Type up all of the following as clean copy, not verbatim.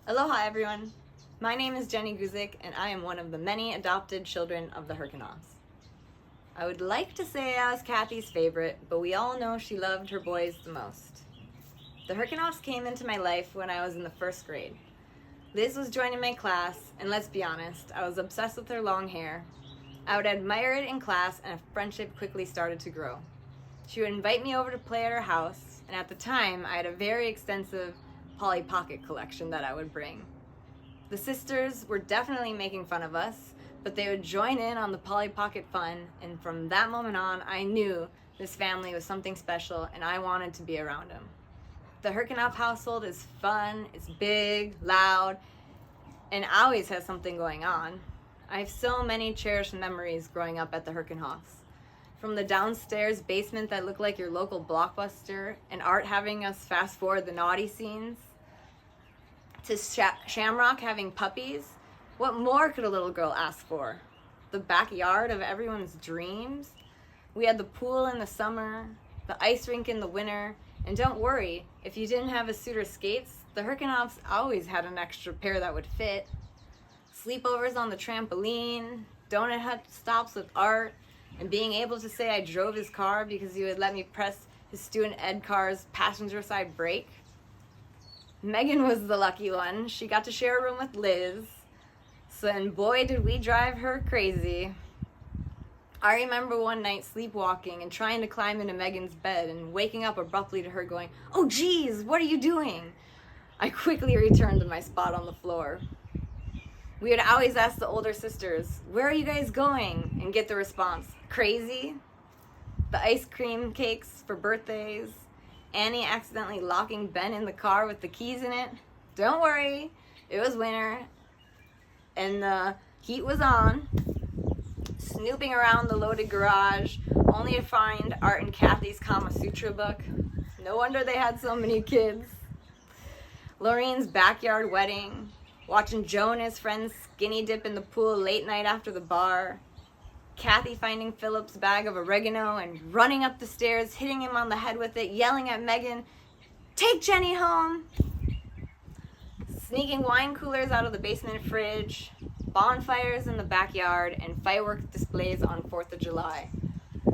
Aloha everyone! My name is Jenny Guzik and I am one of the many adopted children of the Herkenhoffs. I would like to say I was Kathy's favorite, but we all know she loved her boys the most. The Herkenhoffs came into my life when I was in the first grade. Liz was joining my class, and let's be honest, I was obsessed with her long hair. I would admire it in class and a friendship quickly started to grow. She would invite me over to play at her house, and at the time I had a very extensive Polly Pocket collection that I would bring. The sisters were definitely making fun of us, but they would join in on the Polly Pocket fun, and from that moment on, I knew this family was something special and I wanted to be around them. The Herkenhoff household is fun, it's big, loud, and always has something going on. I have so many cherished memories growing up at the Herkenhoffs. From the downstairs basement that looked like your local Blockbuster, and Art having us fast forward the naughty scenes, to Shamrock having puppies. What more could a little girl ask for? The backyard of everyone's dreams. We had the pool in the summer, the ice rink in the winter, and don't worry, if you didn't have a suit or skates, the Herkenhoffs always had an extra pair that would fit. Sleepovers on the trampoline, donut hut stops with Art, and being able to say I drove his car because he would let me press his student ed car's passenger side brake. Megan was the lucky one. She got to share a room with Liz. So, and boy, did we drive her crazy. I remember one night sleepwalking and trying to climb into Megan's bed and waking up abruptly to her going, "Oh geez, what are you doing?" I quickly returned to my spot on the floor. We would always ask the older sisters, "Where are you guys going?" and get the response, "Crazy." The ice cream cakes for birthdays. Annie accidentally locking Ben in the car with the keys in it. Don't worry, it was winter and the heat was on. Snooping around the loaded garage, only to find Art and Kathy's Kama Sutra book. No wonder they had so many kids. Lorraine's backyard wedding. Watching Joe and his friends skinny dip in the pool late night after the bar. Kathy finding Philip's bag of oregano and running up the stairs, hitting him on the head with it, yelling at Megan, "Take Jenny home!" Sneaking wine coolers out of the basement fridge, bonfires in the backyard, and fireworks displays on 4th of July.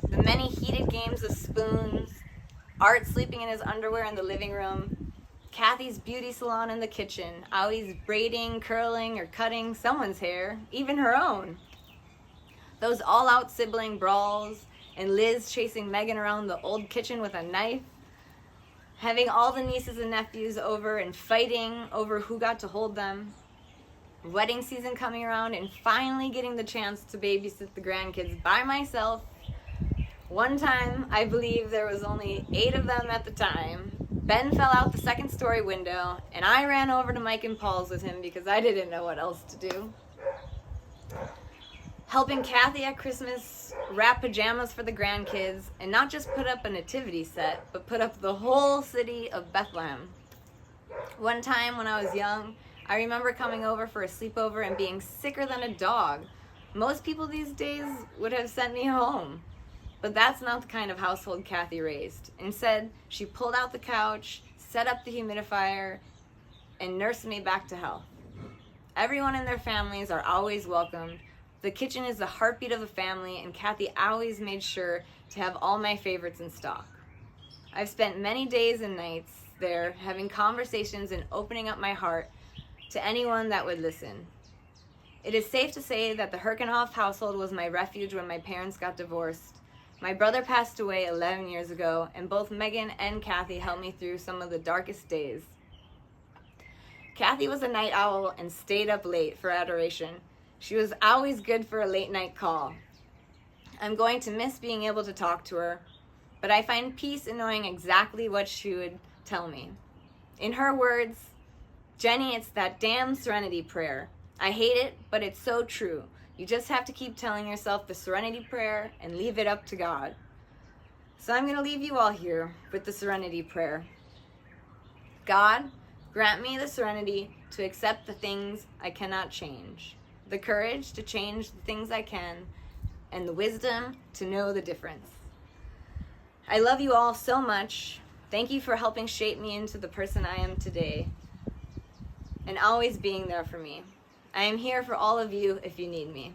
The many heated games of spoons, Art sleeping in his underwear in the living room, Kathy's beauty salon in the kitchen, always braiding, curling, or cutting someone's hair, even her own. Those all-out sibling brawls, and Liz chasing Megan around the old kitchen with a knife. Having all the nieces and nephews over and fighting over who got to hold them. Wedding season coming around and finally getting the chance to babysit the grandkids by myself. One time, I believe there was only 8 of them at the time. Ben fell out the second-story window, and I ran over to Mike and Paul's with him because I didn't know what else to do. Helping Kathy at Christmas wrap pajamas for the grandkids, and not just put up a nativity set, but put up the whole city of Bethlehem. One time when I was young, I remember coming over for a sleepover and being sicker than a dog. Most people these days would have sent me home. But that's not the kind of household Kathy raised. Instead, she pulled out the couch, set up the humidifier, and nursed me back to health. Everyone in their families are always welcomed. The kitchen is the heartbeat of the family, and Kathy always made sure to have all my favorites in stock. I've spent many days and nights there having conversations and opening up my heart to anyone that would listen. It is safe to say that the Herkenhoff household was my refuge when my parents got divorced. My brother passed away 11 years ago, and both Megan and Kathy helped me through some of the darkest days. Kathy was a night owl and stayed up late for adoration. She was always good for a late night call. I'm going to miss being able to talk to her, but I find peace in knowing exactly what she would tell me. In her words, "Jenny, it's that damn serenity prayer. I hate it, but it's so true. You just have to keep telling yourself the serenity prayer and leave it up to God." So I'm going to leave you all here with the serenity prayer. God, grant me the serenity to accept the things I cannot change, the courage to change the things I can, and the wisdom to know the difference. I love you all so much. Thank you for helping shape me into the person I am today. and always being there for me. I am here for all of you if you need me.